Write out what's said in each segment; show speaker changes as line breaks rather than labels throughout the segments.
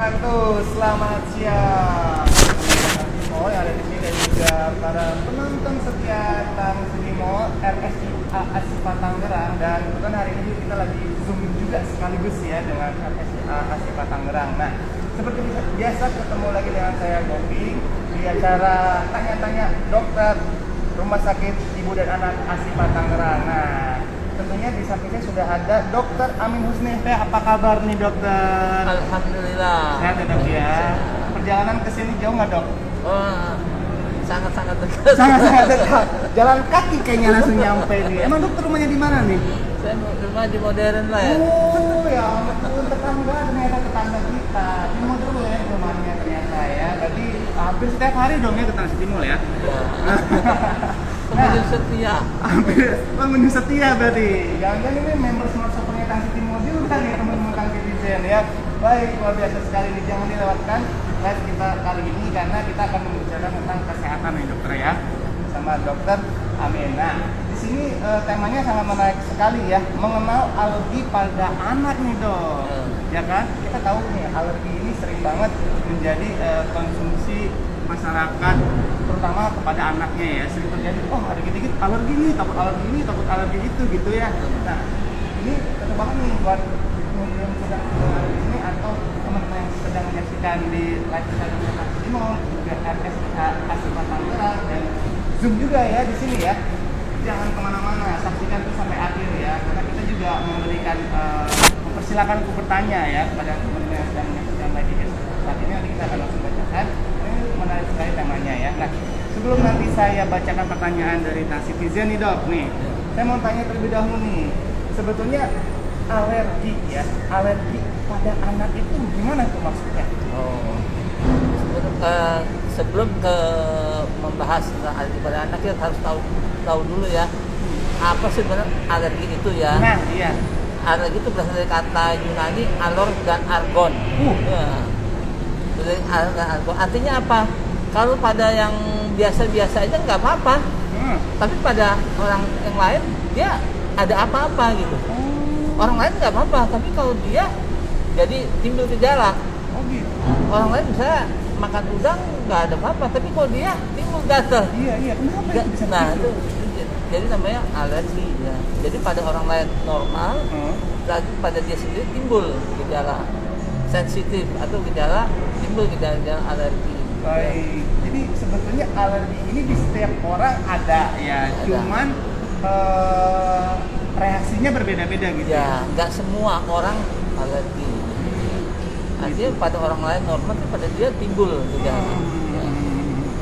wabarakatuh. Selamat siang. Oh, yang ada di sini dan juga para penonton setia Tang Sudimo RSIA Asipa Tangerang, dan kebetulan hari ini kita lagi zoom juga sekaligus ya dengan RSIA Asipa Tangerang. Nah, seperti biasa ketemu lagi dengan saya Gopi di acara tanya-tanya dokter Rumah Sakit Ibu dan Anak Asipa Tangerang. Nah, tentunya di samping saya sudah ada Dokter Amin Husni. Apa kabar nih dokter?
Alhamdulillah.
Sehat ya dok ya. Perjalanan ke sini jauh nggak dok?
Oh, sangat-sangat dekat.
Sangat-sangat dekat. Jalan kaki kayaknya langsung nyampe nih. Emang dokter rumahnya di mana nih?
Saya rumah di modern lah ya.
Oh ya ampun, tetangga, ternyata tetangga kita. Timur dulu ya rumahnya ternyata ya. Berarti hampir setiap hari dong ya ke Trans Timur ya.
Pengunjung setia.
Hampir pengunjung setia berarti. Jangan-jangan ini member Smart Shopper-nya Trans Timur juga nih teman-teman Kang Citizen ya. Baik, luar biasa sekali nih, jangan dilewatkan live kita kali ini karena kita akan membicarakan tentang kesehatan nih dokter ya sama dokter Amin. Nah, di sini temanya sangat menarik sekali ya, mengenal alergi pada anak nih dok. Ya kan? Kita tahu nih alergi ini sering banget menjadi konsumsi masyarakat, terutama kepada anaknya ya. Sering terjadi, oh ada dikit-dikit alergi nih, takut alergi ini, takut alergi itu gitu ya. Nah, ini cocok banget nih buat yang sedang di sini atau teman-teman yang sedang menyaksikan di live kita di Simo, juga RSIA Asipa Tangerang dan Zoom juga ya di sini ya. Jangan kemana-mana, saksikan terus sampai akhir ya, karena kita juga memberikan mempersilakan untuk bertanya ya kepada teman-teman yang sedang menyaksikan live ini. Saat ini nanti kita akan langsung bacakan. Ini menarik sekali temanya ya. Nah, sebelum nanti saya bacakan pertanyaan dari Tang Citizen nih dok, nih saya mau tanya terlebih dahulu nih, sebetulnya alergi ya, alergi pada anak itu gimana tuh maksudnya?
Oh. Sebelum membahas tentang alergi pada anak, kita harus tahu dulu ya apa sih sebenarnya alergi itu ya.
Nah, iya.
Alergi itu berasal dari kata Yunani alor dan argon. Ya. Dari alor dan argon. Artinya apa? Kalau pada yang biasa-biasa aja nggak apa-apa, tapi pada orang yang lain dia ada apa-apa gitu. Orang lain nggak apa-apa, tapi kalau dia jadi timbul gejala.
Oh gitu.
Orang lain misalnya makan udang nggak ada apa-apa, tapi kalau dia timbul gatal.
Iya. Kenapa itu bisa
Nah
begitu?
itu jadi namanya alergi ya. Jadi pada orang lain normal, lagi pada dia sendiri timbul gejala sensitif atau timbul gejala alergi.
Baik. Jadi sebetulnya alergi ini di setiap orang ada ya, cuman reaksinya berbeda-beda gitu.
Ya, nggak semua orang alergi. Artinya pada orang lain normal, tapi pada dia timbul gejala.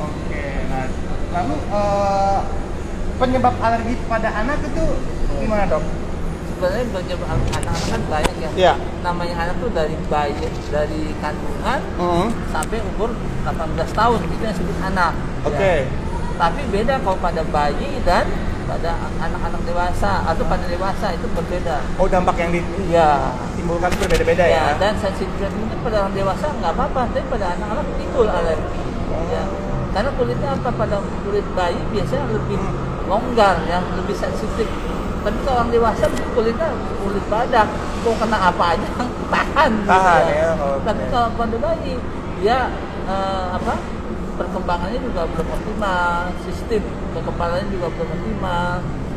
Oke. Nah, lalu penyebab alergi pada anak itu gimana dok?
Sebenarnya penyebab anak-anak kan banyak ya.
Iya.
Namanya anak tuh dari bayi, dari kandungan sampai umur 18 tahun, itu yang disebut anak.
Oke.
Ya. Tapi beda kalau pada bayi dan pada anak-anak dewasa atau pada dewasa itu berbeda.
Oh, dampak yang
Iya.
ditimbulkan berbeda-beda ya?
Dan sensitivitas mungkin pada orang dewasa nggak apa-apa, tapi pada anak-anak timbul alergi. Ya. Karena kulitnya apa, pada kulit bayi biasanya lebih longgar, yang lebih sensitif. Tapi kalau orang dewasa mungkin kulitnya kulit badak, mau kena apa aja tahan.
Tahan
gitu.
ya. Okay.
Tapi kalau pada bayi dia perkembangannya juga belum optimal, sistem kekebalannya juga belum optimal,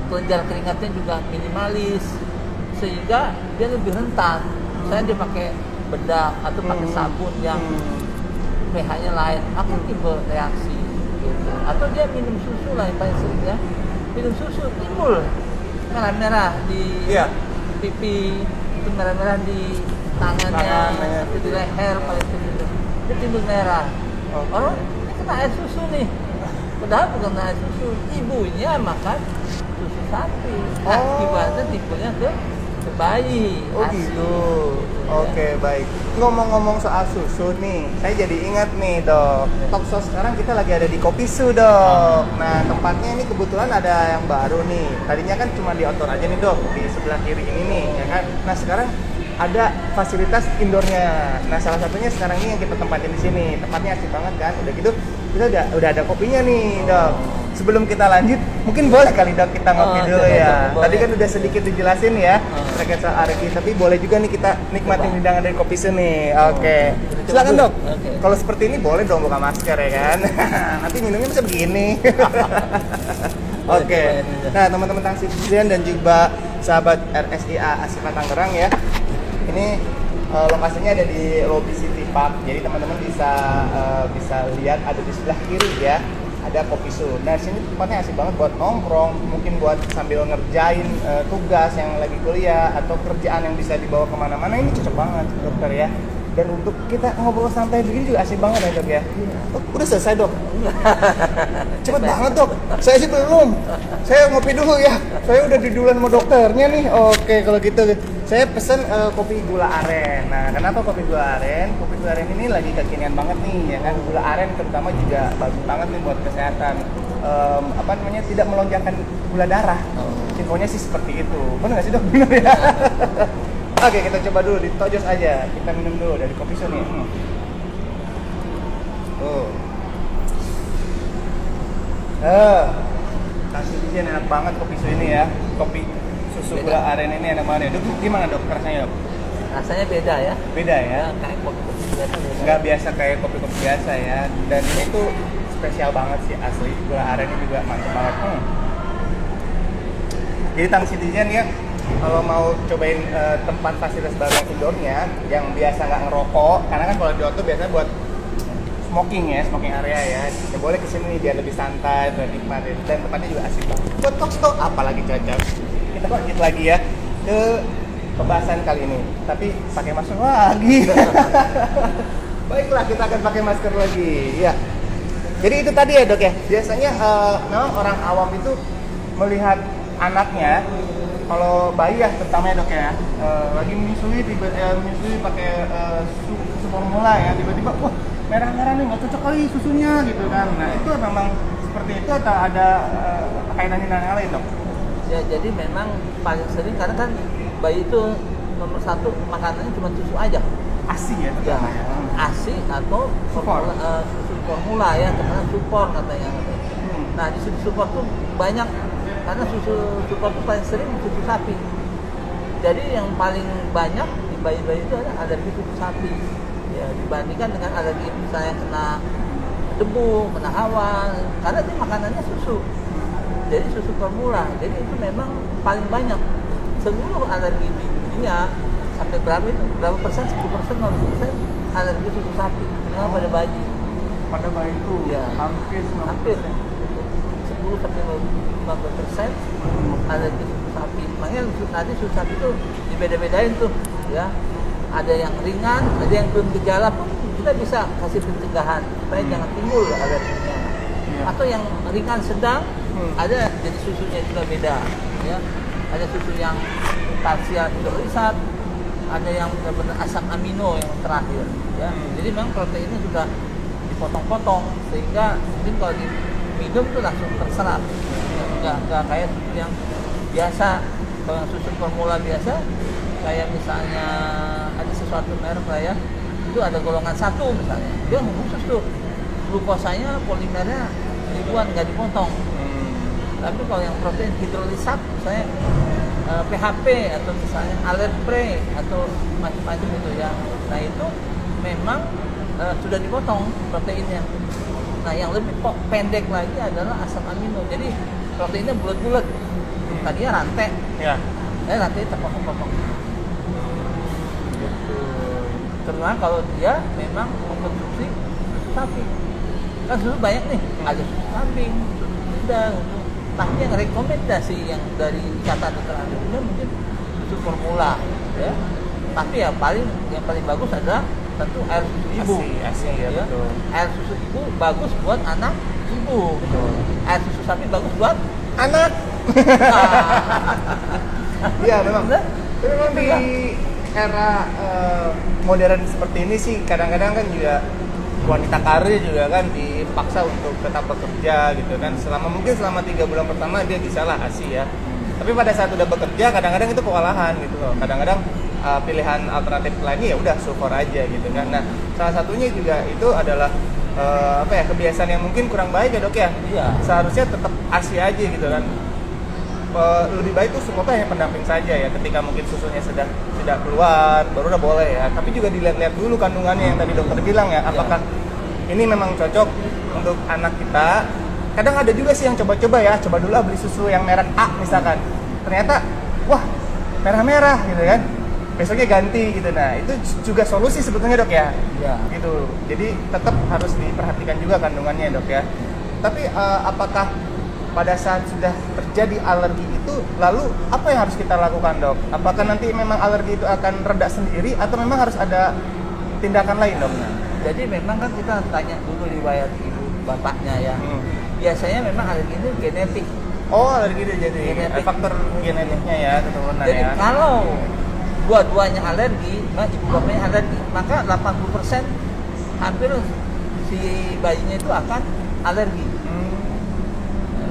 kelenjar keringatnya juga minimalis, sehingga dia lebih rentan. Misalnya dia pakai bedak atau pakai sabun yang pH-nya lain, akan timbul reaksi gitu. Atau dia minum susu lah yang paling sering ya, minum susu timbul merah-merah di pipi, itu merah-merah di tangannya, atau di leher paling sering itu timbul merah. Orang kena air susu nih, padahal bukan air susu, ibunya makan susu sapi, akibatnya timbulnya ke bayi.
Oh gitu. Oke, baik. Ngomong-ngomong soal susu nih, saya jadi ingat nih dok, Talkshow sekarang kita lagi ada di Kopisu dok. Nah, tempatnya ini kebetulan ada yang baru nih. Tadinya kan cuma di outdoor aja nih dok, di sebelah kiri ini nih, ya kan. Nah, sekarang ada fasilitas indoornya. Nah, salah satunya sekarang ini yang kita tempatin di sini. Tempatnya asik banget kan. Udah gitu, kita udah ada kopinya nih dok. Sebelum kita lanjut, Mungkin boleh kali Dok kita ngopi dulu
coba,
ya.
coba,
Tadi
boleh.
kan udah sedikit dijelasin ya terkait soal Arabica, tapi boleh juga nih kita nikmatin
Coba.
hidangan dari kopi sini. Oke.
Coba
Silakan
dulu.
Dok.
Oke.
Kalau seperti ini boleh dong buka masker ya kan. Nanti minumnya bisa begini. Oke. Nah, teman-teman Tang Citizen dan juga sahabat RSIA Asifa Tangerang ya. Ini lokasinya ada di Lobby City Park. Jadi teman-teman bisa lihat ada di sebelah kiri ya. Ada Kopi Su. Nah, sini tempatnya asik banget buat nongkrong, mungkin buat sambil ngerjain tugas yang lagi kuliah atau kerjaan yang bisa dibawa kemana-mana. Ini cocok banget, dokter ya. Dan untuk kita ngobrol santai begini juga asik banget ya dok ya. Oh, udah selesai dok? Cepet banget dok. Saya sih belum. Saya ngopi dulu ya. Saya udah di duluan sama dokternya nih. Oke kalau gitu. Saya pesen kopi gula aren. Nah kenapa kopi gula aren? Kopi gula aren ini lagi kekinian banget nih ya kan. Gula aren terutama juga bagus banget nih buat kesehatan. Tidak melonjakkan gula darah. Infonya sih seperti itu. Benar nggak sih dok? Benar ya. Oke, kita coba dulu di tojos aja. Kita minum dulu dari kopi Su nih. Kasih dia enak banget kopi Su ini ya. Kopi susu gula aren ini enak banget ya. Dok, gimana dok rasanya dok?
Rasanya beda ya.
Beda ya?
Kayak kopi-kopi biasa.
Nggak biasa kayak kopi-kopi biasa ya. Dan ini tuh spesial banget sih asli. Gula aren ini juga mantap banget. Jadi Tang Citizen ya, kalau mau cobain tempat fasilitas baru yang indoornya yang biasa nggak ngerokok, karena kan kalau di outdoor biasanya buat smoking area ya. Ya boleh kesini nih biar lebih santai, biar nikmat ya. Dan tempatnya juga asik banget. Buat talk apalagi cocok. Kita lanjut lagi ya ke pembahasan kali ini, tapi pakai masker lagi. Baiklah, kita akan pakai masker lagi. Ya. Jadi itu tadi ya dok ya. Biasanya memang orang awam itu melihat anaknya, kalau bayi ya terutama ya dok ya, lagi menyusui pakai susu formula ya, tiba-tiba wah merah-merah nih nggak cocok kali susunya gitu kan. Nah itu memang seperti itu atau ada kaitannya dengan yang lain dok?
Ya jadi memang paling sering karena kan bayi itu nomor satu makanannya cuma susu aja.
ASI ya
Ya,
terutama ya.
ASI atau formula, susu formula ya, karena support katanya. Nah di susu support tuh banyak, karena susu support tuh paling sering susu sapi. Jadi yang paling banyak di bayi-bayi itu ada alergi susu sapi. Ya dibandingkan dengan alergi misalnya kena debu, kena hawa, karena dia makanannya susu. Jadi susu formula. Jadi itu memang paling banyak seluruh alergi di dunia. Sampai berapa persen, 10%, 0% alergi susu sapi. Kenapa pada bayi?
Pada bayi itu
Ya,
hampir
10 sampai 15% alergi susu sapi. Makanya nanti susu sapi itu dibeda-bedain tuh, ya. Ada yang ringan, ada yang belum gejala pun kita bisa kasih pencegahan supaya jangan timbul alerginya. Atau yang ringan sedang, ada jadi susunya juga beda, ya. Ada susu yang parsial hidrolisat, ada yang benar-benar asam amino yang terakhir, ya. Jadi memang proteinnya juga dipotong-potong sehingga mungkin kalau diminum tuh langsung terserap, nggak kayak susu yang biasa. Kalau yang susu formula biasa kayak misalnya ada sesuatu merek lah ya, itu ada golongan 1 misalnya, dia khusus tuh glukosanya polimernya ribuan nggak dipotong. Tapi kalau yang protein hidrolisat misalnya PHP atau misalnya Alerpre atau macam-macam itu ya, nah itu memang sudah dipotong proteinnya. Nah yang lebih pendek lagi adalah asam amino, jadi proteinnya bulat-bulat, tadinya rantai,
Ya.
rantai terpotong-potong. Terutama kalau dia memang mengkonsumsi susu sapi, kan susu banyak nih, ada susu kambing, susu kuda, tapi yang rekomendasi yang dari ikatan dokter Indonesia mungkin susu formula, ya. Tapi yang paling bagus adalah tentu air susu ibu.
ASI ya, betul.
Air susu ibu bagus buat anak ibu.
Betul.
Air susu sapi bagus buat
Anak. Iya memang.
Bener?
Tapi memang di era modern seperti ini sih kadang-kadang kan juga wanita karir juga kan dipaksa untuk tetap bekerja gitu kan, mungkin selama 3 bulan pertama dia bisa lah ASI ya, tapi pada saat udah bekerja kadang-kadang itu kewalahan gitu loh, kadang-kadang pilihan alternatif lainnya ya udah support aja gitu kan. Nah salah satunya juga itu adalah apa ya, kebiasaan yang mungkin kurang baik ya dok ya.
Iya.
Seharusnya tetap ASI aja gitu kan. Lebih baik tuh semua hanya pendamping saja ya, ketika mungkin susunya sudah tidak keluar baru udah boleh ya, tapi juga dilihat-lihat dulu kandungannya yang tadi dokter bilang ya, apakah ini memang cocok untuk anak kita. Kadang ada juga sih yang coba-coba ya, coba dulu beli susu yang merek A misalkan, ternyata wah merah-merah gitu kan, besoknya ganti gitu. Nah itu juga solusi sebetulnya dok ya.
Iya.
Gitu, jadi tetap harus diperhatikan juga kandungannya dok ya. Tapi apakah pada saat sudah terjadi alergi itu, lalu apa yang harus kita lakukan dok? Apakah nanti memang alergi itu akan reda sendiri atau memang harus ada tindakan lain dok?
Jadi memang kan kita tanya dulu riwayat ibu bapaknya ya. Biasanya memang alergi itu genetik.
Oh alergi itu jadi
Genetik.
faktor genetiknya ya, keturunan
Jadi
ya.
kalau dua-duanya alergi, ibu bapaknya alergi, maka 80% hampir si bayinya itu akan alergi.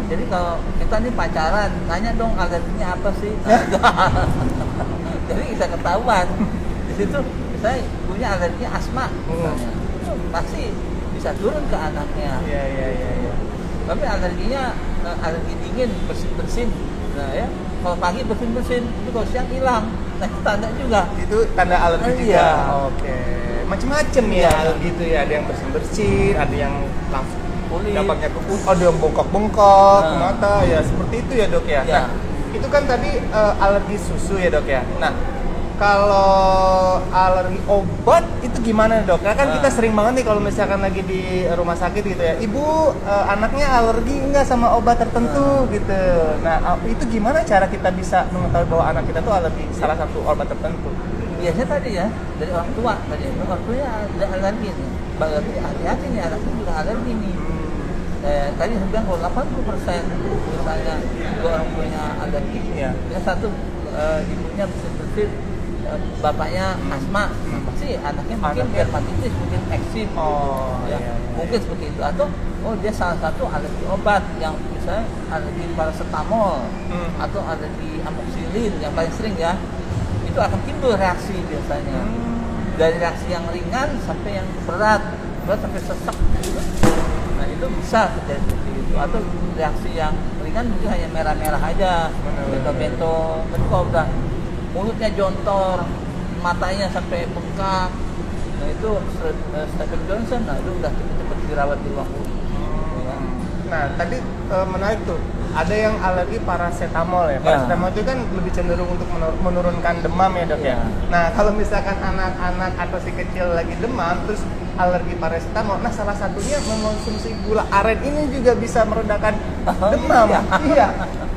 Jadi kalau kita nih pacaran, tanya dong alerginya apa sih? Jadi bisa ketahuan. Di situ misalnya ibunya alerginya asma, misalnya. Itu pasti bisa turun ke anaknya.
Iya.
Tapi alerginya alergi dingin, bersin-bersin. Nah ya, kalau pagi bersin-bersin, itu kalau siang hilang. Nah itu tanda juga.
Itu tanda alergi juga.
Iya.
Oke. Macem-macem ya
Iya.
alergi itu ya. Ada yang bersin-bersin, ada yang langsung
Kulit.
dampaknya ke kulit, ada yang bengkak-bengkak ke
Nah.
mata ya, seperti itu ya dok ya.
Iya.
Nah itu kan tadi alergi susu ya dok ya. Nah kalau alergi obat itu gimana dok? Karena kan kita sering banget nih kalau misalkan lagi di rumah sakit gitu ya, ibu anaknya alergi enggak sama obat tertentu gitu. Nah itu gimana cara kita bisa mengetahui bahwa anak kita tuh alergi salah satu obat tertentu?
Biasanya tadi ya, dari orang tua tadi. Orang tuanya ada alergi nih. Berarti hati-hati nih, anaknya juga alergi nih. Tadi saya bilang kalau 80% misalnya dua orang tuanya alergi,
Iya.
ya satu ibunya bersin-bersin, bapaknya asma, pasti anaknya mungkin
Anaknya-
dermatitis, mungkin eksim,
Oh,
ya,
iya.
mungkin seperti itu. Atau dia salah satu alergi obat yang misalnya alergi paracetamol atau alergi amoxicillin yang paling sering ya, itu akan timbul reaksi biasanya. Dari reaksi yang ringan sampai yang berat sampai sesak gitu. Nah itu bisa terjadi seperti itu. Atau reaksi yang ringan mungkin hanya merah-merah aja, bento-bento. Tapi kalau udah mulutnya jontor, matanya sampai bengkak, nah itu Stephen Johnson. Nah itu udah cepet-cepet dirawat di ruang guru. Ya.
Nah tadi menarik tuh, ada yang alergi paracetamol ya. Paracetamol itu kan lebih cenderung untuk menurunkan demam ya dok ya.
Ya.
Nah kalau misalkan anak-anak atau si kecil lagi demam terus alergi paracetamol, nah salah satunya mengonsumsi gula aren ini juga bisa meredakan demam. Iya.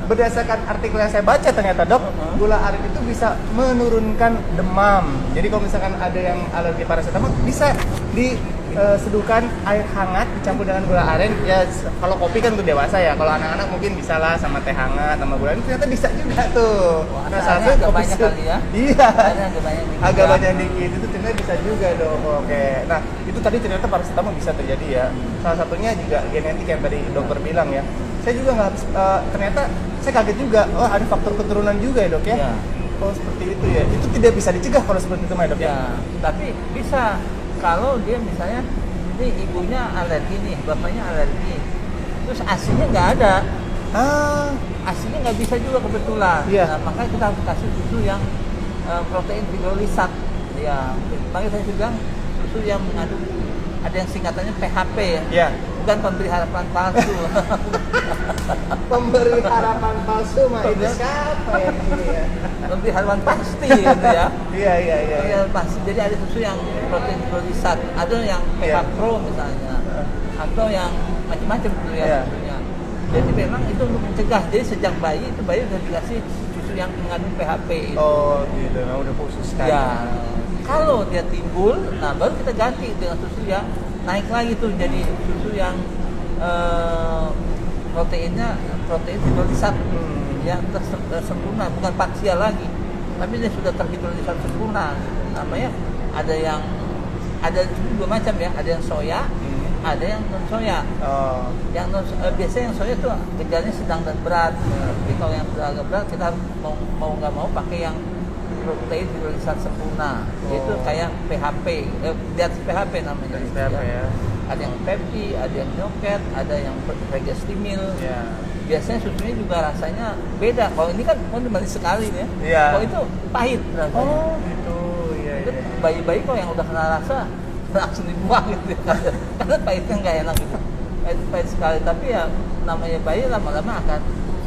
Berdasarkan artikel yang saya baca ternyata dok, gula aren itu bisa menurunkan demam. Jadi kalau misalkan ada yang alergi paracetamol bisa diseduhkan air hangat dicampur dengan gula aren. Ya kalau kopi kan untuk dewasa ya. Kalau anak-anak mungkin bisa lah sama teh hangat sama gula aren, ternyata bisa juga tuh.
Wah,
Nah
asalnya
satu
agak
kopi
banyak
susu.
kali ya.
Iya.
Asalnya agak banyak dikit
Agak
ya.
banyak dikit itu ternyata bisa juga dong. Oke. Nah itu tadi ternyata paracetamol bisa terjadi ya. Salah satunya juga genetik yang tadi dokter bilang ya. Saya juga nggak habis, ternyata saya kaget juga. Oh ada faktor keturunan juga ya dok ya.
Iya.
Oh seperti itu ya. Itu tidak bisa dicegah kalau seperti itu dok ya.
Ya, tapi bisa kalau dia misalnya ini ibunya alergi nih, bapaknya alergi, terus asinya nggak ada, asinya nggak bisa juga kebetulan.
Iya.
Nah, makanya kita harus kasih susu yang protein hidrolisat. Ya, makanya saya bilang susu yang mengandung ada yang singkatannya PHP ya.
Iya.
Bukan pemberi harapan palsu.
Pemberi harapan palsu mah itu siapa ya ini ya?
Pemberi harapan pasti gitu ya.
Iya.
Iya pasti. Jadi ada susu yang protein hidrolisat, ada yang PH
Iya.
Pro misalnya, atau yang macam-macam gitu ya
Iya.
susunya. Jadi memang itu untuk mencegah. Jadi sejak bayi itu bayi sudah dikasih susu yang mengandung PHP itu.
Oh gitu, nah, udah khusus kan.
Ya. Kalau dia timbul, nah baru kita ganti dengan susu yang naik lagi tuh jadi susu yang proteinnya protein hidrolisat yang sempurna, bukan parsial lagi, tapi dia sudah terhidrolisat sempurna. Namanya ada dua macam ya, ada yang soya, ada yang non soya.
Oh.
Yang biasanya yang soya tuh gejalanya sedang dan berat. Tapi kalau yang agak berat kita harus mau nggak mau pakai yang protein hidrolisat sempurna. Itu kayak PHP, di atas PHP namanya.
PHP ya.
Ada yang Pepti, ada yang Nyoket, ada yang Regestimil.
Ya.
Biasanya susunya juga rasanya beda. Kalau ini kan manis sekali nih ya.
Iya.
Kalau itu pahit rasanya.
Oh gitu, iya.
Itu bayi-bayi kok yang udah kena rasa langsung dibuang gitu ya. Karena pahitnya nggak enak gitu. Itu pahit sekali. Tapi ya namanya bayi lama-lama akan,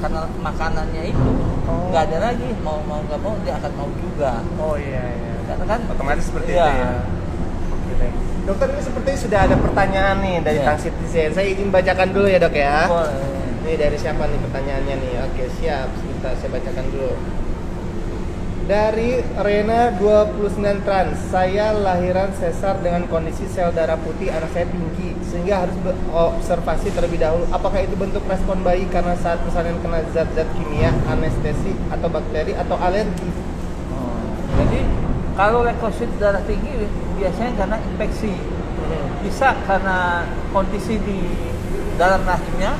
karena makanannya itu nggak ada lagi, mau nggak mau dia akan mau juga.
Oh iya.
Karena kan
Otomatis seperti
iya.
itu ya. Oke deh. Dokter, ini sepertinya sudah ada pertanyaan nih dari
Iya.
Tang Citizen. Saya izin bacakan dulu ya dok ya.
Boleh.
Ini dari siapa nih pertanyaannya nih? Oke siap, sebentar saya bacakan dulu. Dari Rena 29 trans, saya lahiran sesar dengan kondisi sel darah putih anak saya tinggi sehingga harus observasi terlebih dahulu. Apakah itu bentuk respon bayi karena saat persalinan kena zat-zat kimia, anestesi atau bakteri atau alergi?
Jadi kalau leukosit darah tinggi biasanya karena infeksi, bisa karena kondisi di dalam rahimnya,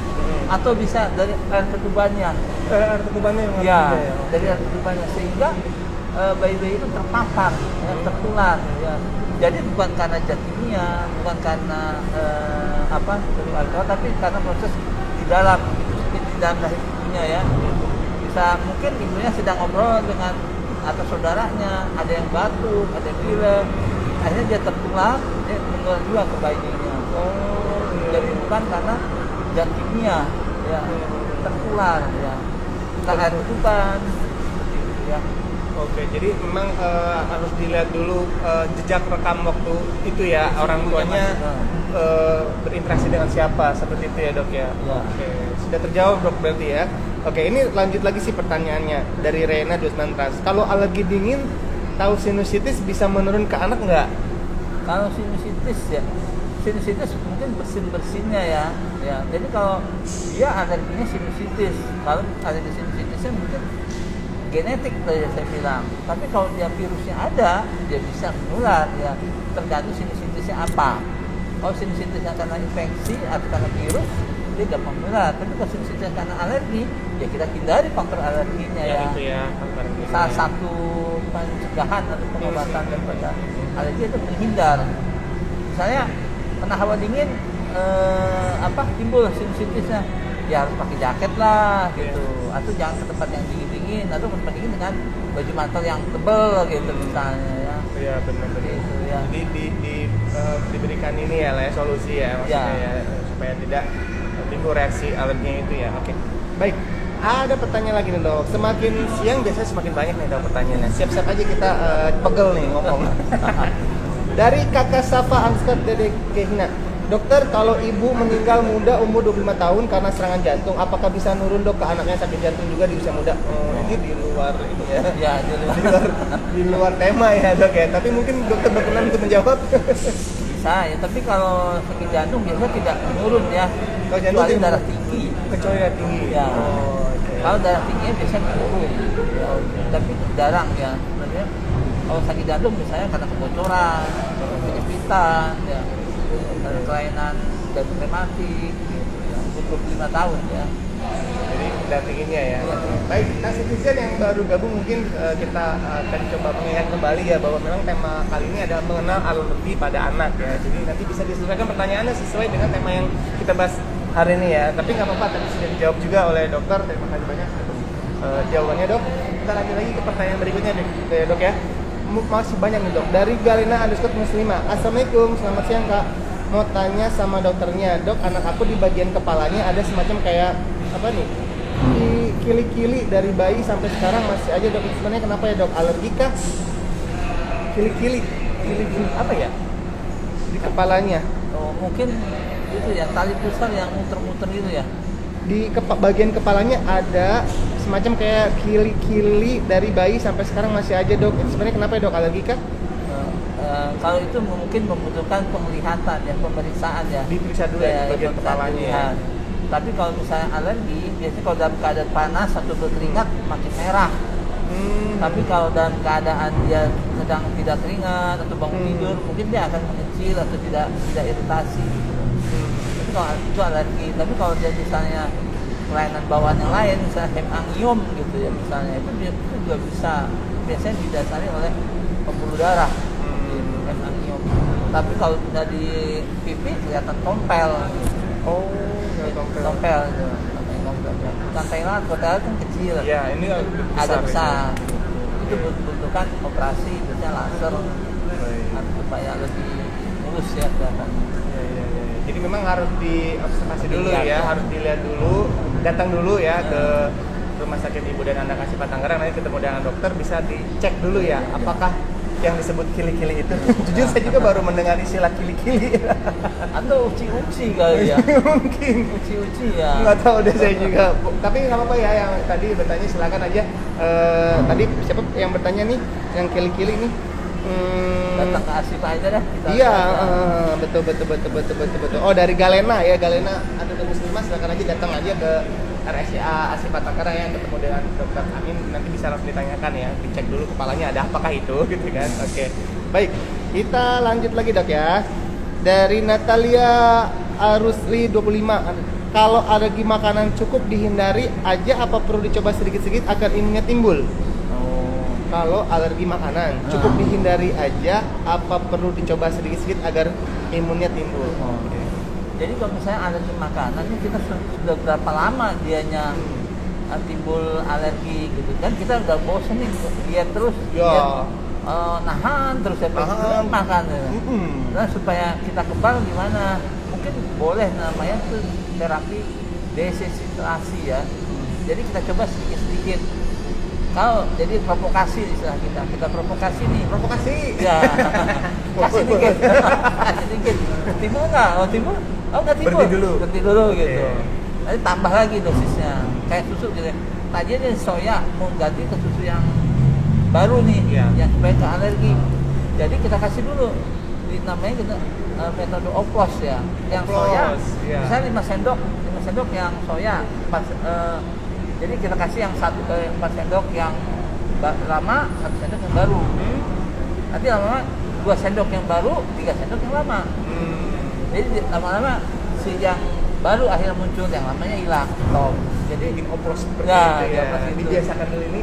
atau bisa dari air ketubannya.
Air ketubannya yang
Ya,
ada ya.
dari air ketubannya sehingga bayi-bayi itu terpapar, ya, tertular. Ya. Jadi bukan karena zat kimia, bukan karena alkohol, tapi karena proses di dalam rahim ibunya ya. Bisa mungkin ibunya sedang ngobrol dengan atau saudaranya, ada yang batuk, ada yang pilek, akhirnya dia tertular, dia menular juga ke bayinya. Jadi bukan karena zat kimia, ya, tertular, ya. Entah air ketuban, seperti itu ya.
Oke, jadi memang harus dilihat dulu jejak rekam waktu itu ya, orang tuanya berinteraksi dengan siapa, seperti itu ya dok ya.
Ya.
Oke, sudah terjawab dok berarti ya. Oke, ini lanjut lagi sih pertanyaannya dari Rena 29 trans. Kalau alergi dingin, tahu sinusitis bisa menurun ke anak nggak?
Kalau sinusitis ya, sinusitis mungkin bersin-bersinnya ya. Jadi kalau dia alerginya sinusitis, kalau alergi sinusitisnya mungkin genetik tadi saya bilang. Tapi kalau dia virusnya ada, dia bisa menular ya. Tergantung sinusitisnya apa. Kalau sinusitisnya karena infeksi atau karena virus, dia gampang menular. Tapi kalau sinusitisnya karena alergi, ya kita hindari faktor alerginya ya.
Itu ya.
Salah satu pencegahan atau pengobatan daripada alergi itu menghindar. Misalnya kena hawa dingin, timbul sinusitisnya, ya harus pakai jaket lah gitu, atau jangan ke tempat yang dingin atau ke tempat dingin dengan baju mantel yang tebal gitu misalnya ya.
Iya benar-benar.
Gitu, ya.
Jadi diberikan ini ya lah ya, solusi ya maksudnya ya, supaya tidak timbul reaksi alerginya itu ya. Oke. Baik. Ada pertanyaan lagi nih dok. Semakin siang biasanya semakin banyak nih dok pertanyaannya. Siap-siap aja kita pegel nih ngomong. Dari kakak Safa Angskot Dede Kehina. Dokter, kalau ibu meninggal muda umur 25 tahun karena serangan jantung, apakah bisa nurun dok ke anaknya sakit jantung juga di usia muda? Ini di luar ini ya.
Ya,
di luar tema ya dok ya. Tapi mungkin dokter berkenan untuk menjawab.
bisa ya, tapi kalau sakit jantung biasanya tidak menurun ya.
Kalau jantung
Kecuali
tidak
darah tinggi.
Kecuali darah tinggi.
Ya.
Oke.
Kalau darah tingginya biasanya menurun. Ya, tapi jarang ya. Sebenarnya kalau sakit jantung misalnya karena kebocoran, penyepitan, ya, kelainan jantung rematik, ya, umur 25 tahun ya.
Jadi darah tingginya ya. Baik, nah citizen yang baru gabung mungkin kita akan coba mengingat kembali ya bahwa memang tema kali ini adalah mengenal alergi pada anak ya. Jadi nanti bisa disesuaikan pertanyaannya sesuai dengan tema yang kita bahas hari ini ya. Tapi nggak apa-apa, tadi sudah dijawab juga oleh dokter. Terima kasih banyak atas jawabannya dok. Kita lanjut lagi ke pertanyaan berikutnya deh dok ya. Masih banyak nih dok. Dari Galena _muslimah. Assalamualaikum, selamat siang kak. Mau tanya sama dokternya, dok, anak aku di bagian kepalanya ada semacam kayak apa nih, di kili-kili dari bayi sampai sekarang masih aja dok. Sebenarnya kenapa ya dok? Alergi kah? Kili-kili apa ya di kepalanya?
Oh, mungkin itu ya tali pusar yang muter-muter itu ya.
Di bagian kepalanya ada semacam kayak kili-kili dari bayi sampai sekarang masih aja dok. Itu sebenarnya kenapa ya dok? Alergi kah?
Kalau itu mungkin membutuhkan penglihatan ya, pemeriksaan ya.
Diperiksa dulu ya, di bagian kepalanya ya.
Tapi kalau misalnya alergi, biasanya kalau dalam keadaan panas atau berkeringat makin merah. Tapi kalau dalam keadaan dia sedang tidak keringat atau bangun tidur, mungkin dia akan mengecil atau tidak iritasi. Tapi kalau itu alergi. Tapi kalau dia misalnya kelainan bawaan yang lain, misalnya hemangium gitu ya, misalnya itu juga bisa biasanya didasari oleh pembuluh darah di hemangiom. Tapi kalau udah di pipi kelihatan tompel.
Oh, nggak tompel.
Tompel itu namanya tompel. Bukan Thailand, kalau Thailand kan kecil.
Iya, ini
agak besar. Itu butuhkan operasi, biasanya laser supaya lebih mulus ya kelihatan.
Iya. Jadi memang harus diobservasi dulu
Dilihat,
ya,
ya.
harus dilihat dulu, datang dulu ya ke Rumah Sakit Ibu dan Anak Asifat Tangerang, nanti ketemu dengan dokter, bisa dicek dulu ya, apakah yang disebut kili-kili itu. Jujur saya juga baru mendengar istilah kili-kili.
Atau uci-uci kali ya.
Mungkin.
Uci-uci ya.
Nggak tahu deh saya juga. Tapi nggak apa-apa ya, yang tadi bertanya silakan aja. Tadi siapa yang bertanya nih, yang kili-kili nih?
Datang ke Asifat aja dah. Kita
Iya,
aja.
betul. Oh, dari Galena ya, Galena Adul Muslimah, silakan aja datang aja ke RSCA Asifat Tangerang ya, ketemu dengan Dokter Amin, nanti bisa langsung ditanyakan ya, dicek dulu kepalanya ada apakah itu gitu kan. Oke. Baik, kita lanjut lagi Dok ya. Dari Natalia Arusli 25. Kalau alergi makanan cukup dihindari aja apa perlu dicoba sedikit-sedikit agar imunnya timbul? Kalau alergi makanan cukup dihindari aja apa perlu dicoba sedikit-sedikit agar imunnya timbul? Oke.
Jadi kalau misalnya alergi makanan ini kita sudah berapa lama dianya timbul alergi gitu kan, kita udah bosan nih diet terus,
Ya.
nahan terus ya
Nahan.
makan ya.
Mm-mm.
Nah supaya kita kebal gimana? Mungkin boleh namanya tuh terapi desensitisasi ya. Jadi kita coba sedikit-sedikit. Kalau jadi provokasi istilah kita provokasi nih.
Provokasi.
Ya, kasih dikit, kasih dikit. Timbul nggak? Oh timbul? Oh nggak timbul. Berhenti dulu gitu. Nanti tambah lagi dosisnya. Kayak susu gitu. Tadi dia soya mau ganti ke susu yang baru nih, yang supaya ke alergi. Jadi kita kasih dulu. Namanya kita metode oplos ya. Yang soya, misalnya 5 sendok yang soya. Jadi kita kasih yang 4 sendok yang lama, 1 sendok yang baru. Nanti lama-lama 2 sendok yang baru, 3 sendok yang lama. Jadi lama-lama si yang baru akhirnya muncul, yang lamanya hilang. Stop. Jadi
bikin oplos seperti
ya,
itu ya.
itu.
Dibiasakan dulu ini.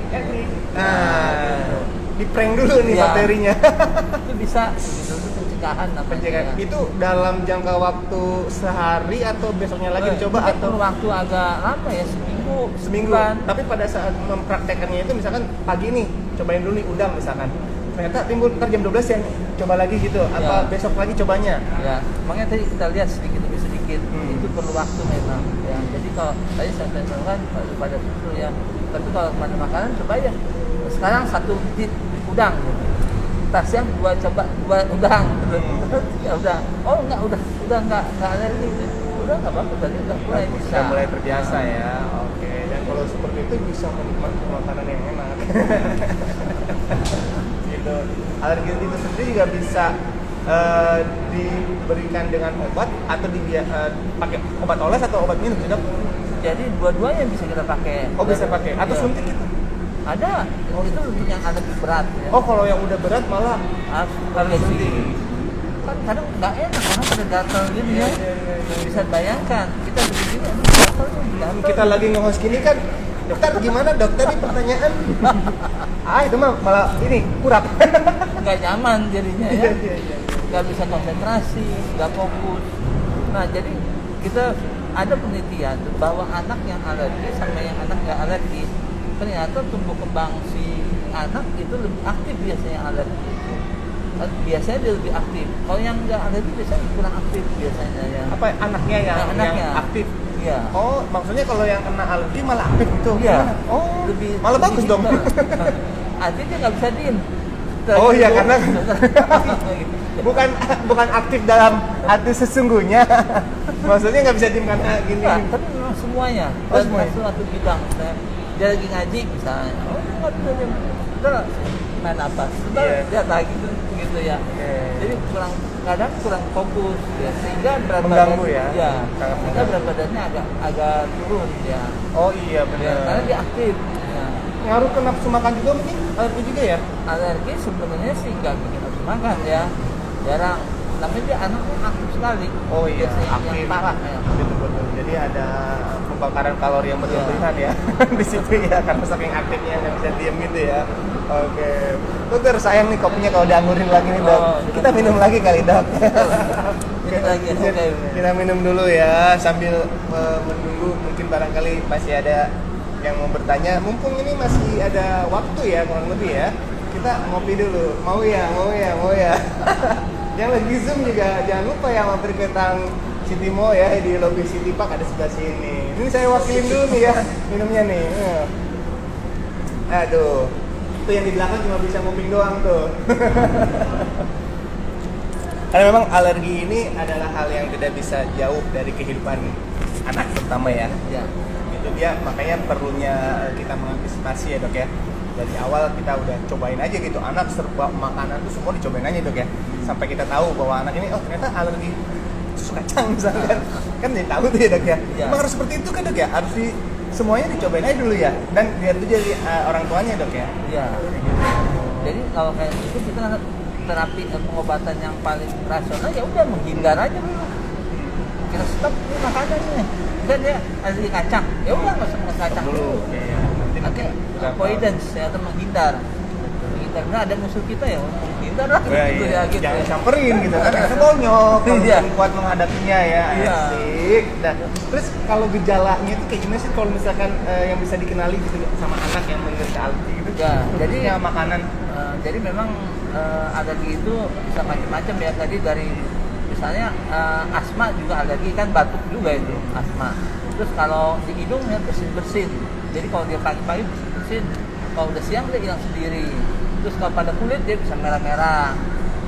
Di prank dulu nih
ya.
materinya.
Itu bisa itu pencegahan namanya.
Pencegahan.
Ya.
Itu dalam jangka waktu sehari atau besoknya lagi dicoba
mungkin
atau
waktu agak lama ya, seminggu.
Seminggu. Tapi pada saat mempraktekannya itu misalkan pagi nih, cobain dulu nih udang misalkan. Ternyata timbul ntar jam 12 yang coba lagi gitu. Apa besok lagi cobanya?
Ya, makanya tadi kita lihat sedikit demi sedikit. Itu perlu waktu memang. Ya, jadi kalau tadi saya contohkan pada susu ya. Tapi kalau pada makanan coba ya. Sekarang 1 bit udang gitu. Tas yang dua udang. Ya udah. Oh enggak, udah enggak alergi. Udah enggak apa-apa, tadi udah mulai bisa.
Sudah mulai terbiasa ya. Oke. Dan kalau seperti itu bisa menikmati makanan yang enak. Gitu. Alergi itu sendiri juga bisa diberikan dengan obat atau pakai obat oles atau obat minum, Dok?
Jadi dua-duanya bisa kita pakai.
Oh, bisa pakai. Atau
ya.
suntik gitu?
Ada. Oh, itu untuk yang alergi berat ya.
Oh, kalau yang udah berat malah
harus
suntik.
Kan kadang nggak enak, orang pada gatal gitu ya. Bisa bayangkan kita begini gatal.
Kita lagi nge-host gini kan, dokter gimana dokter ini pertanyaan? Itu mah malah ini kurap.
Nggak nyaman jadinya ya.
Iya.
Nggak bisa konsentrasi, nggak fokus. Nah jadi kita ada penelitian bahwa anak yang alergi sama yang anak nggak alergi, ternyata tumbuh kembang si anak itu lebih aktif biasanya alergi. Biasanya dia lebih aktif. Kalau yang nggak alergi biasanya kurang aktif biasanya ya.
Apa anaknya yang aktif?
Iya.
Oh, maksudnya kalau yang kena alergi malah aktif gitu?
Iya.
Oh,
lebih
malah bagus dong.
Artinya dia nggak bisa diem.
Oh iya, karena bukan aktif dalam arti sesungguhnya. Maksudnya nggak bisa diem karena gini.
Nah, tapi memang semuanya.
Oh, semuanya.
Suatu bidang. Dia lagi ngaji misalnya. Oh, nggak bisa diem. Udah main apa? Sebentar lihat lagi gitu ya. Jadi kadang kurang fokus ya, sehingga berat
mengganggu
badan,
ya.
Sehingga berat badannya agak turun ya.
Oh iya benar.
Ya, karena dia aktif. Ya.
Ngaruh ke nafsu makan juga mungkin? Alergi juga ya?
Alergi sebenarnya sih nggak bikin nafsu makan ya, jarang. Tapi dia anaknya aktif sekali.
Oh iya,
aktif. Yang parah ya.
Betul. Jadi ada pembakaran kalori yang berlebihan ya di situ ya, karena saking aktifnya nggak bisa diem gitu ya. Oke. Dokter, sayang nih kopinya kalau dianggurin lagi nih, Dok.
Oh,
Kita minum lagi kali, Dok.
Minum lagi, oke.
Kita minum dulu ya sambil menunggu, mungkin barangkali masih ada yang mau bertanya. Mumpung ini masih ada waktu ya, kurang lebih ya. Kita ngopi dulu. Mau ya. Yang lagi Zoom juga jangan lupa ya mampir ke Tang City Mall ya, di lobi City Park ada sebelah sini. Ini saya wakilin dulu nih ya minumnya nih. Aduh, itu yang di belakang cuma bisa nguping doang tuh. Karena memang alergi ini adalah hal yang tidak bisa jauh dari kehidupan anak terutama ya.
Ya.
Itu dia makanya perlunya kita mengantisipasi ya, Dok ya. Dari awal kita udah cobain aja gitu, anak serba makanan tuh semua dicobain aja, Dok ya. Sampai kita tahu bahwa anak ini ternyata alergi susu kacang misalkan. Kan jadi tahu tuh ya, Dok ya.
Ya.
Emang harus seperti itu kan, Dok ya? Harus semuanya dicobain aja dulu ya. Dan biar itu jadi orang tuanya, Dok ya.
Iya. Jadi kalau kayak gitu kita terapi pengobatan yang paling rasional ya udah menghindar aja dulu. Kita stop ini makanannya. Kan dia alergi kacang. Ya udah nggak usah makan kacang dulu. Oke, avoidance ya, atau menghindar. Karena ada musuh kita ya, menghindar lah gitu ya, gitu.
Jangan samperin gitu kan, karena bonyok kalau
Iya.
kuat menghadapinya ya.
Iya.
Asik. Nah, terus kalau gejalanya itu kayak gimana sih kalau misalkan yang bisa dikenali gitu sama anak yang menderita alergi gitu?
Ya, jadi
ya makanan.
Jadi memang alergi itu bisa macam-macam ya. Tadi dari misalnya asma juga alergi, kan batuk juga itu asma. Terus kalau di hidung ya bersin-bersin. Jadi kalau dia pagi-pagi bersin-bersin, kalau udah siang dia hilang sendiri. Terus kalau pada kulit dia bisa merah-merah.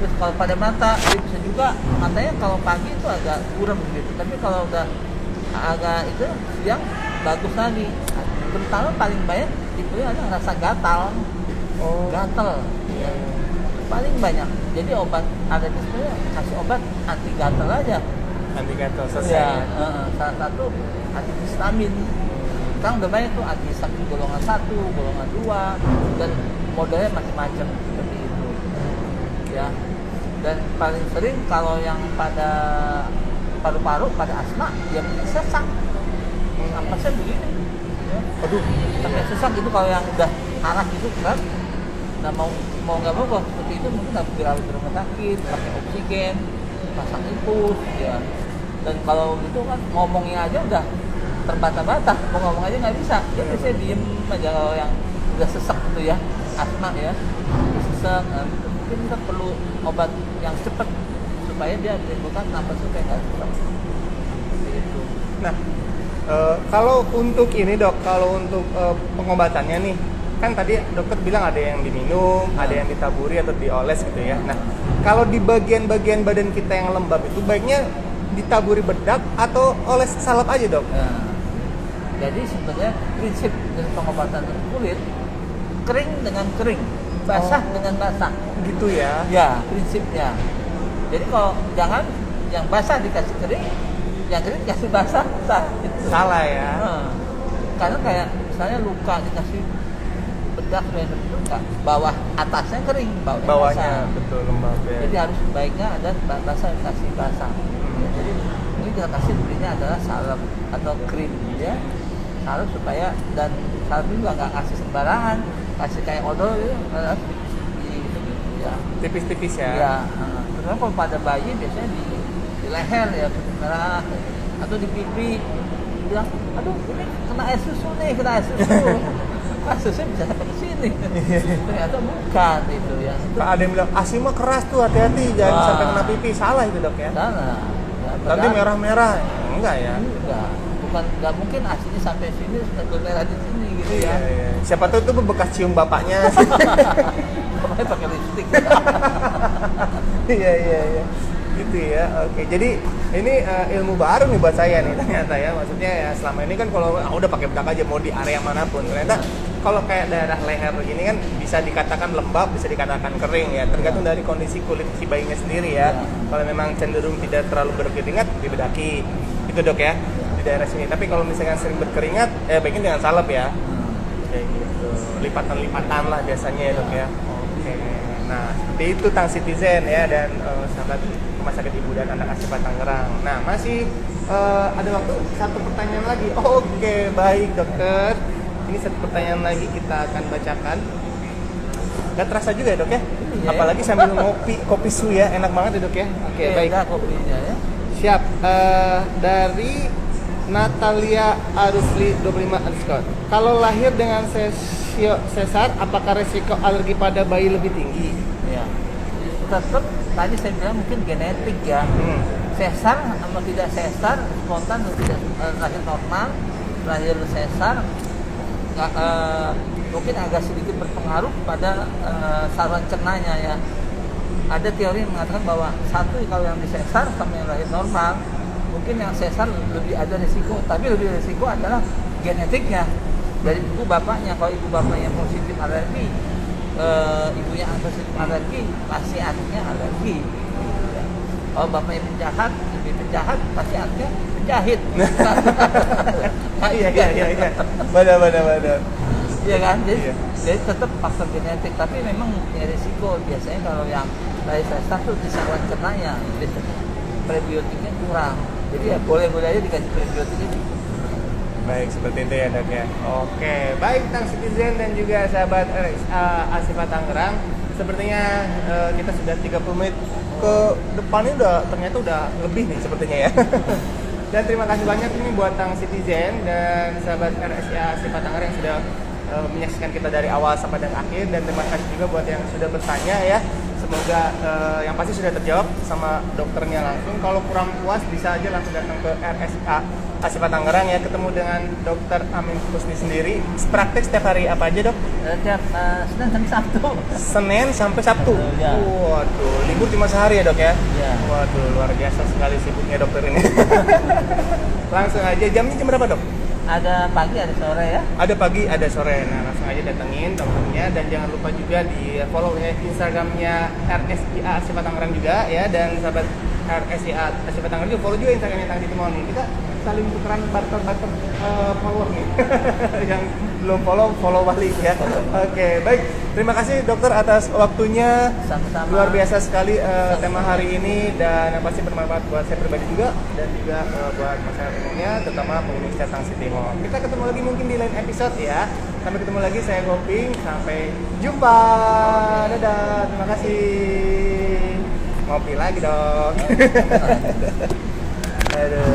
Terus kalau pada mata dia bisa juga, matanya kalau pagi itu agak buram gitu. Tapi kalau udah agak itu siang bagus lagi. Terutama paling banyak itu ada rasa gatal. Gatal ya. Paling banyak. Jadi obat alergi sebenarnya kasih obat anti gatal aja.
Anti gatal selesai.
Ya, salah satu antihistamin. Sekarang udah banyak tuh antihistamin golongan 1, golongan 2, dan modelnya macam-macam seperti itu. Ya. Dan paling sering kalau yang pada paru-paru, pada asma, dia mungkin sesak. Nampasnya begini. Ya.
Aduh,
Sampai sesak gitu kalau yang udah arah gitu kan. Nah mau nggak mau kalau seperti itu mungkin harus dirawat di rumah sakit, pakai oksigen, pasang infus, ya. Dan kalau gitu kan ngomongnya aja udah terbata-bata, mau ngomong aja nggak bisa. Dia biasanya diem aja kalau yang udah sesek gitu ya, asma ya, sesek. Mungkin kita perlu obat yang cepat supaya dia menimbulkan napas supaya nggak sesek. Seperti itu.
nah kalau untuk ini, Dok, kalau untuk pengobatannya nih, kan tadi dokter bilang ada yang diminum, ada yang ditaburi atau dioles gitu ya. Nah, kalau di bagian-bagian badan kita yang lembab itu baiknya ditaburi bedak atau oles salep aja, Dok?
Nah, jadi sebenarnya prinsip dari pengobatan kulit kering dengan kering, basah dengan basah.
Gitu ya.
Ya, prinsipnya. Jadi kalau jangan yang basah dikasih kering, yang kering dikasih basah, itu.
Salah ya.
Karena kayak misalnya luka dikasih bedak itu enggak, bawah atasnya kering,
Bawahnya
basah.
betul lembab ya.
Jadi harus baiknya ada basah dikasih basah. Ya, jadi ini kita kasih belinya adalah salep atau krim ya. Salep supaya, dan salep juga nggak kasih sembarangan, kasih kayak odol gitu, ya.
Tipis-tipis ya.
Ya, terutama kalau pada bayi biasanya di leher ya, putih merah, atau di pipi. Bilang, aduh ini kena air susu nih, kena air susu. Susunya bisa sampai ke sini. Ternyata bukan itu ya.
Pak ada yang bilang ASI mah keras tuh, hati-hati jangan
Wah.
sampai kena pipi. Salah itu, Dok ya.
Sana. Ya,
Nanti merah-merah. Enggak ya.
Enggak. Bukan, nggak mungkin aslinya sampai sini, sampai merah di sini gitu ya.
Iya. Siapa tahu itu bekas cium bapaknya.
Bapaknya pakai lipstick.
Iya. Gitu ya. Oke. Jadi ini ilmu baru nih buat saya nih ternyata ya. Maksudnya ya selama ini kan kalau udah pakai bedak aja mau di area manapun. Ternyata kalau kayak daerah leher ini kan bisa dikatakan lembab, bisa dikatakan kering ya. Tergantung dari kondisi kulit si bayinya sendiri ya. Kalau memang cenderung tidak terlalu berkeringat dibedaki. Itu, Dok ya. Di daerah sini. Tapi kalau misalkan sering berkeringat, baiknya dengan salep ya. Kayak gitu. Lipatan-lipatan lah biasanya ya, Dok ya. Oke. Nah, seperti itu Tang Citizen ya, dan sahabat Rumah Sakit Ibu dan Anak Ashifa Tangerang. Nah, masih ada waktu satu pertanyaan lagi. Oke, baik dokter. Ini satu pertanyaan lagi kita akan bacakan. Gak terasa juga ya dok ya?
Iya.
Apalagi sambil ngopi, kopi su ya, enak banget ya dok ya? Oke, baik.
Beda kopinya ya.
Siap. Dari Natalia Arusli 25 _ kalau lahir dengan sesar, apakah resiko alergi pada bayi lebih tinggi?
Ya. Tetap tadi saya bilang mungkin genetik ya. Sesar sama tidak sesar, spontan atau tidak lahir normal, lahir sesar, mungkin agak sedikit berpengaruh pada saluran cernanya ya. Ada teori yang mengatakan bahwa satu kalau yang disesar sama yang lahir normal, mungkin yang sesar lebih ada risiko, tapi lebih risiko adalah genetiknya dari ibu bapaknya. Kalau ibu bapaknya positif alergi, ibunya positif alergi, pasti anaknya alergi. Kalau bapaknya penjahat, ibu penjahat, pasti anaknya penjahit.
Iya. Benar.
Iya kan? Jadi,
Iya.
jadi tetap faktor genetik, tapi memang punya risiko. Biasanya kalau yang dari sesar tuh di saluran cernanya, biasanya prebiotiknya kurang. Jadi ya boleh-boleh aja dikasih prebiotiknya.
Baik, seperti itu ya dok ya. Oke, baik Tang Citizen dan juga sahabat RSA Asifa Tangerang. Sepertinya kita sudah 30 menit ke depan ini ternyata udah lebih nih sepertinya ya. Dan terima kasih banyak ini buat Tang Citizen dan sahabat RSA Asifa Tangerang yang sudah menyaksikan kita dari awal sampai dengan akhir, dan terima kasih juga buat yang sudah bertanya ya. Semoga yang pasti sudah terjawab sama dokternya langsung. Kalau kurang puas bisa aja langsung datang ke RSA Asifa Tangerang ya, ketemu dengan Dokter Amin Kusni sendiri. Praktek setiap hari apa aja dok?
Setiap Senin sampai Sabtu.
Senin sampai Sabtu.
Ya.
Waduh, libur cuma sehari ya dok ya?
Ya.
Waduh, luar biasa sekali sibuknya dokter ini. Langsung aja, jamnya jam berapa dok?
Ada pagi, ada sore ya.
Ada pagi, ada sore. Nah, langsung aja datengin dokternya, dan jangan lupa juga di follow ya Instagramnya RSIA Asifa Tangerang juga ya, dan sahabat RSIA Asifa Tangerang juga follow juga Instagramnya Tang Titi Mall nih. Kita saling tukeran barter follower nih. Yang belum follow balik ya. Oke, baik. Terima kasih dokter atas waktunya.
Sama-sama.
Luar biasa sekali tema hari ini, dan pasti bermanfaat buat saya pribadi juga, dan juga buat masyarakat umumnya, terutama penghuni Tang City Mall. Kita ketemu lagi mungkin di lain episode ya. Sampai ketemu lagi, saya Goping. Sampai jumpa. Dadah. Terima kasih. Ngopi lagi dong. Aduh.